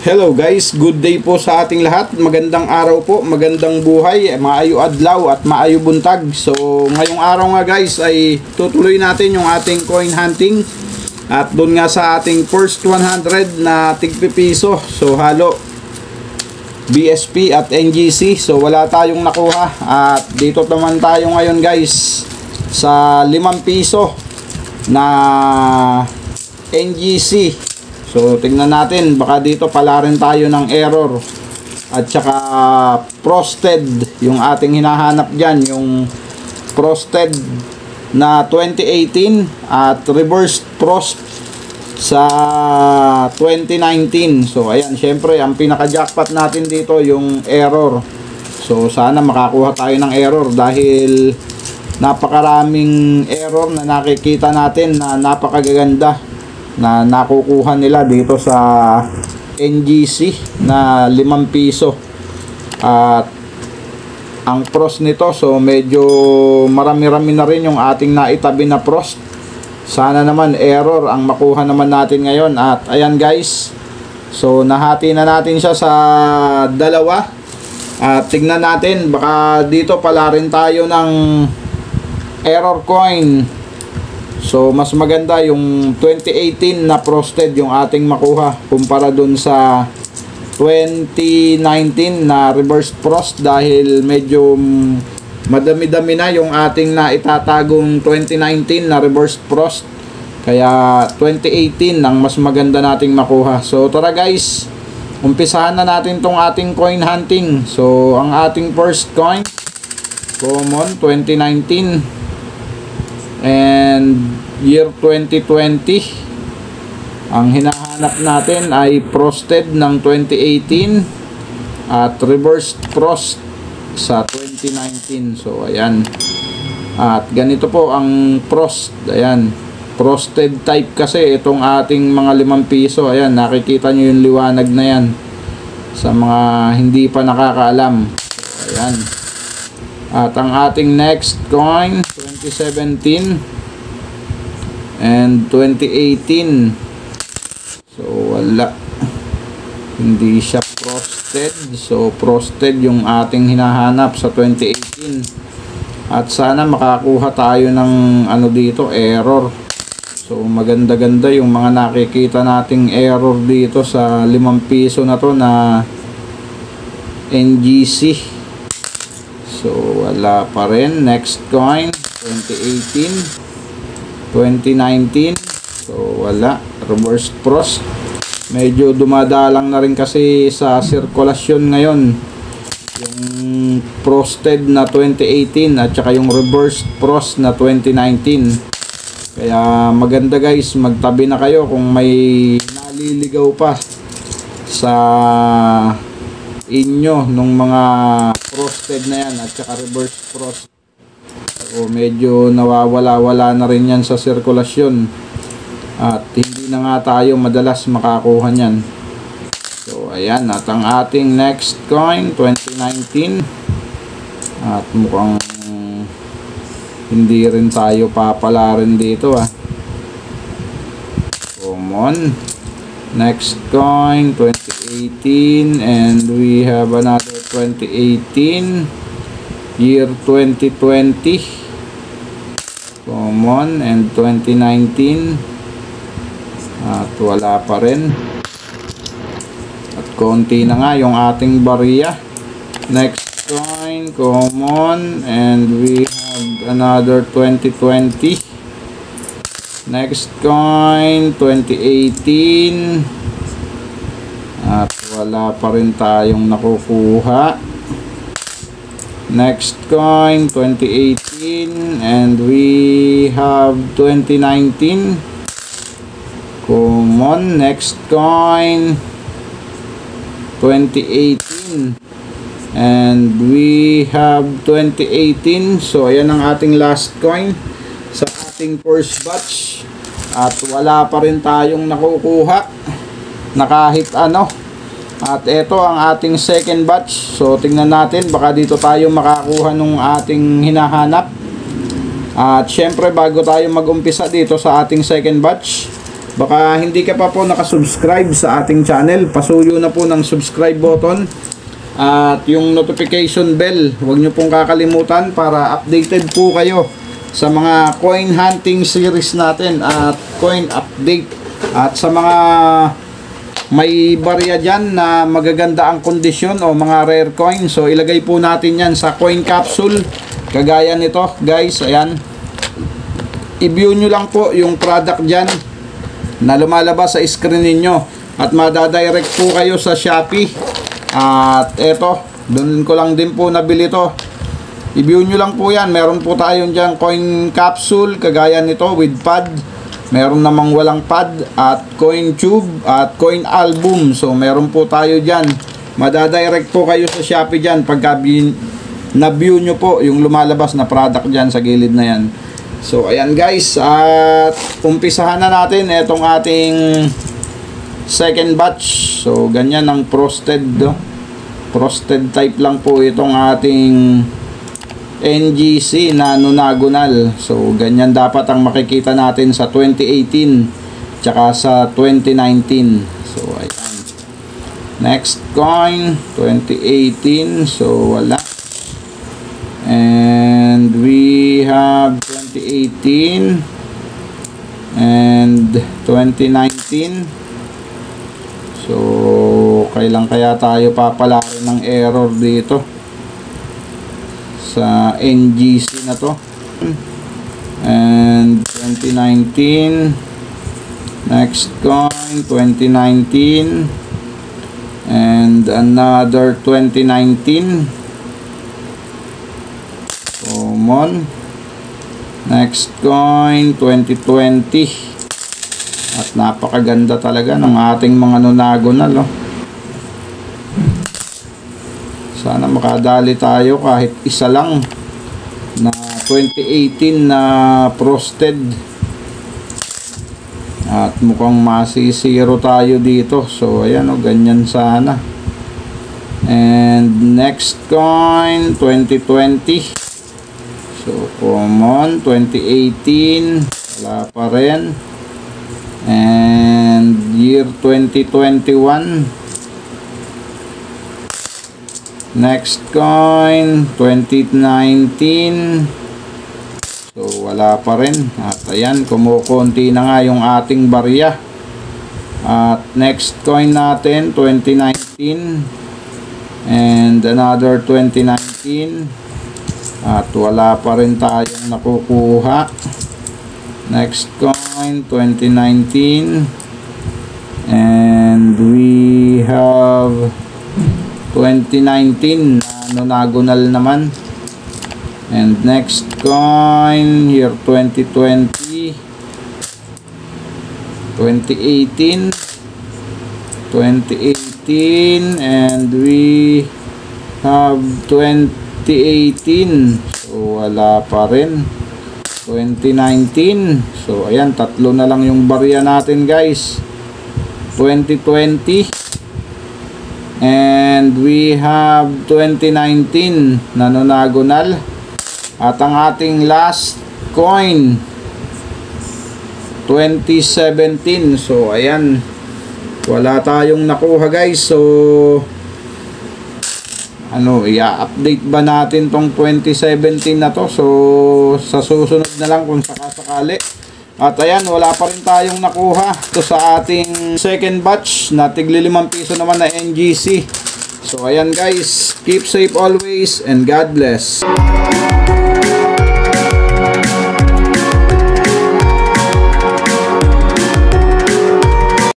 Hello guys, good day po sa ating lahat. Magandang araw po, magandang buhay, maayo adlaw at maayo buntag. So ngayong araw nga guys ay tutuloy natin yung ating coin hunting. At doon nga sa ating first 100 na tigpipiso. So halo BSP at NGC. So wala tayong nakuha. At dito naman tayo ngayon guys sa 5 piso na NGC. So tingnan natin, baka dito pala rin tayo ng error. At saka frosted yung ating hinahanap dyan, yung frosted na 2018 at reverse frost sa 2019. So ayan, syempre ang pinaka jackpot natin dito yung error. So sana makakuha tayo ng error dahil napakaraming error na nakikita natin na napakagaganda na nakukuha nila dito sa NGC na 5 piso. At ang frost nito, so medyo marami-rami na rin yung ating naitabi na frost. Sana naman error ang makuha naman natin ngayon. At ayan guys, so nahati na natin siya sa dalawa. At tignan natin, baka dito pala rin tayo ng error coin. So mas maganda yung 2018 na frosted yung ating makuha kumpara dun sa 2019 na reverse frost dahil medyo madami-dami na yung ating na itatagong 2019 na reverse frost. Kaya 2018 ang mas maganda nating makuha. So tara guys, umpisahan na natin tong ating coin hunting. So ang ating first coin, common 2019 and year 2020. Ang hinahanap natin ay frosted ng 2018 at reverse frost sa 2019. So ayan, at ganito po ang frost. Ayan, frosted type kasi itong ating mga 5 piso. Ayan, nakikita nyo yung liwanag na yan sa mga hindi pa nakakaalam. So, ayan. At ang ating next coin 2017 and 2018. So wala, hindi siya frosted. So frosted yung ating hinahanap sa 2018. At sana makakuha tayo ng ano dito, error. So maganda-ganda yung mga nakikita nating error dito sa 5 piso na to na NGC. So wala pa rin. Next coin 2018, 2019. So wala, reverse frost. Medyo dumadalang na rin kasi sa sirkulasyon ngayon yung frosted na 2018 at saka yung reverse frost na 2019. Kaya maganda guys, magtabi na kayo kung may naliligaw pa sa inyo nung mga frosted na yan at saka reverse frost. So medyo nawawala-wala na rin yan sa sirkulasyon at hindi na nga tayo madalas makakuha nyan. So ayan, at ang ating next coin 2019 at mukhang hindi rin tayo papala rin dito common. Next coin 2018 and we have another 2018, year 2020 common and 2019 at wala pa rin. At konti na nga yung ating barya. Next coin common and we have another 2020. Next coin 2018 at wala pa rin tayong nakukuha. Next coin 2018 and we have 2019 common. Next coin 2018 and we have 2018. So ayan ang ating last coin sa ating first batch at wala pa rin tayong nakukuha na kahit ano. At ito ang ating second batch. So tingnan natin, baka dito tayo makakuha nung ating hinahanap. At syempre bago tayo mag-umpisa dito sa ating second batch, Baka hindi ka pa po nakasubscribe sa ating channel, pasuyo na po ng subscribe button at yung notification bell, huwag nyo pong kakalimutan para updated po kayo sa mga coin hunting series natin at coin update. At sa mga may barya dyan na magaganda ang kondisyon o mga rare coin, so ilagay po natin yan sa coin capsule kagaya nito guys. Ayan, i-view nyo lang po yung product dyan na lumalabas sa screen ninyo at madadirect po kayo sa Shopee. At eto, doon ko lang din po nabili to. I-view nyo lang po yan. Meron po tayong dyan coin capsule kagaya nito with pad. Meron namang walang pad at coin tube at coin album. So meron po tayo dyan. Madadirect po kayo sa Shopee dyan pagka na-view nyo po yung lumalabas na product dyan sa gilid na yan. So ayan guys, at umpisahan na natin itong ating second batch. So ganyan ang frosted, frosted type lang po itong ating NGC na nonagonal. So ganyan dapat ang makikita natin sa 2018 tsaka sa 2019. So ayan, next coin 2018, so wala. And we have 2018 and 2019. So kailan kaya tayo papalari ng error dito sa NGC na to. And 2019, next coin 2019 and another 2019. Common. Next coin 2020. At napakaganda talaga ng ating mga nonagonal, oh. Sana makadali tayo kahit isa lang na 2018 na frosted. At mukhang masisiro tayo dito. So ayan, oh, ganyan sana. And next coin 2020. So common 2018, wala pa rin. And year 2021, next coin 2019, so wala pa rin. At ayan, kumukunti na nga yung ating barya. At next coin natin 2019 and another 2019, at wala pa rin tayong nakukuha. Next coin 2019 and we have 2019 na nonagonal naman. And next coin year 2020, 2018, 2018 and we have 2018, so wala pa rin. 2019, so ayan, tatlo na lang yung barya natin guys. 2020 and we have 2019 na nonagonal. At ang ating last coin 2017, so ayan, wala tayong nakuha guys. So ano, i-update ba natin tong 2017 na to? So sa susunod na lang kung sakasakali. At ayan, wala pa rin tayong nakuha to sa ating second batch na tigli 5 piso naman na NGC. So ayan guys, keep safe always and God bless.